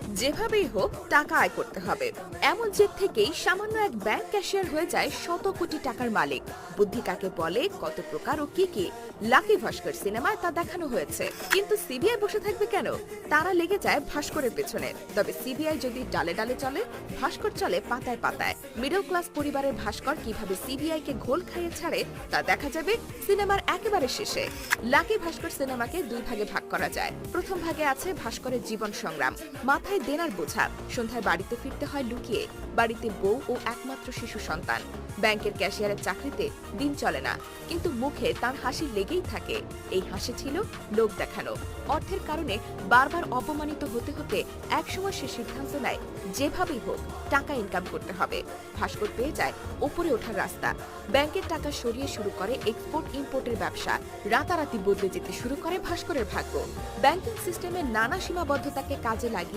যেভাবেই হোক টাকা আয় করতে হবে, এমন জেদ থেকেই সামান্য এক ব্যাংক ক্যাশিয়ার হয়ে যায় শত কোটি টাকার মালিক। বুদ্ধি কাকে বলে, কত প্রকার ও কি কি লাকি ভাস্কর সিনেমায় তা দেখানো হয়েছে। কিন্তু সিবিআই বসে থাকবে কেন? তারা লেগে যায় ভাস্করের পেছনে। তবে সিবিআই যদি ডালে ডালে চলে, ভাস্কর চলে পাতায় পাতায়। মিডল ক্লাস পরিবারের ভাস্কর কিভাবে সিবিআই কে ঘোল খাইয়ে ছাড়ে তা দেখা যাবে সিনেমার একেবারে শেষে। লাকি ভাস্কর সিনেমাকে দুই ভাগে ভাগ করা যায়। প্রথম ভাগে আছে ভাস্করের জীবন সংগ্রাম, মাথায় দেনার বোঝা, সন্ধ্যায় বাড়িতে ফিরতে হয় লুকিয়ে, বাড়িতে বউ ও একমাত্র শিশু সন্তান। ব্যাংকের ক্যাশিয়ারের চাকরিতে দিন চলে না, কিন্তু মুখে তার হাসি লেগেই থাকে। এই হাসি ছিল লোক দেখানো। অর্থের কারণে বারবার অপমানিত হতে হতে একসময় সে সিদ্ধান্ত নেয় যেভাবেই হোক টাকা ইনকাম করতে হবে। ভাস্কর পেয়ে যায় উপরে ওঠার রাস্তা। ব্যাংকের টাকা সরিয়ে শুরু করে এক্সপোর্ট ইম্পোর্টের ব্যবসা। রাতারাতি বদলে যেতে শুরু করে ভাস্করের ভাগ্য। ব্যাংকিং সিস্টেমের নানা সীমাবদ্ধতাকে কাজে লাগিয়ে